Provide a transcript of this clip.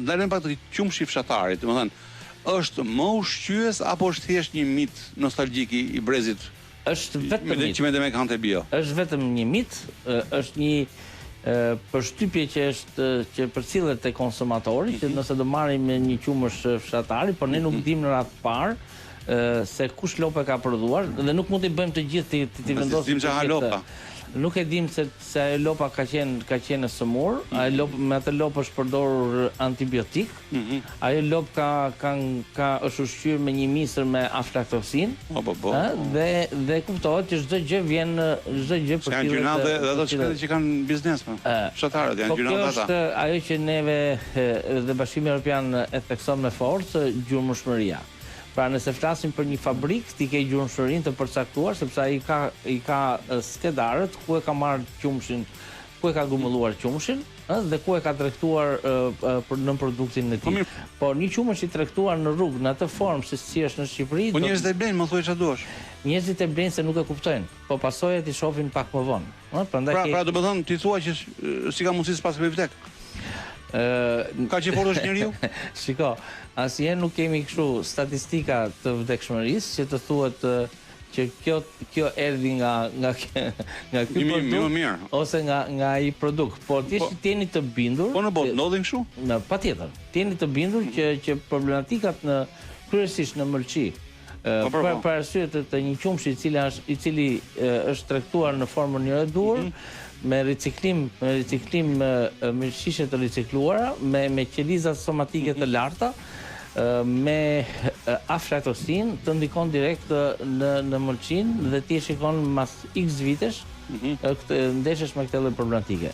ndalem pak të qumshi fshatarit, domethënë, është më ushqyes apo është thjesht një mit nostalgjik i brezit? Është vetëm mit. Që me kante bio. Është vetëm një mit, është një përshtypje që përcillet te konsumatori, që nëse do marrim një qumësh fshatari, por ne nuk dimë në radhë parë se kush lopë ka prodhuar dhe nuk mund t'i bëjmë të gjithë t'i vendosim. Nuk e dim se ajo lopa ka qenë e sëmur, me atë lopë është përdorur antibiotik, ajo lopë është ushqyer me një misër me aflatoksin, dhe kuptohet që çdo gjë vjen përcillet. Janë gjuna dhe ato që kanë biznes, fshatarët janë gjuna ata. Po kjo është ajo që neve dhe Bashkimi Evropian e thekson me forcë, gjurmëshmëria. Pra nëse flasim për një fabrik, ti ke gjurmëshmërinë të përcaktuar, sepse ai ka skedarët ku e ka marrë qumshin, ku e ka grumbulluar qumshin, dhe ku e ka tregtuar në produktin e tij. Po një qumësh i tregtuar në rrugë në atë formë si është në Shqipëri. Po njerëzit e blenë, më thuaj çfarë duash. Njerëzit e blenë se nuk e kuptojnë, po pasojat i shohin pak më vonë. Pra domethënë ti thua që si ka mundësi pas me vdek. Ka që fortë është njeriu? Shiko, asnjëherë nuk kemi kështu statistika të vdekshmërisë që të thuhet që kjo erdhi nga ky produkt ose nga ai produkt, por ti jeni të bindur. Po në botë ndodhin kështu? Patjetër. Ti jeni të bindur që problematikat kryesisht në Mëlçi, për arsye të një qumshi i cili është tregtuar në formën jo e duhur, me riciklim me shishe të ricikluara, me qelizat somatike të larta, me aflatosin, të ndikon direkt në Mëlçin dhe ti e shikon mas X vitesh ndeshesh me këtë lloj problematike.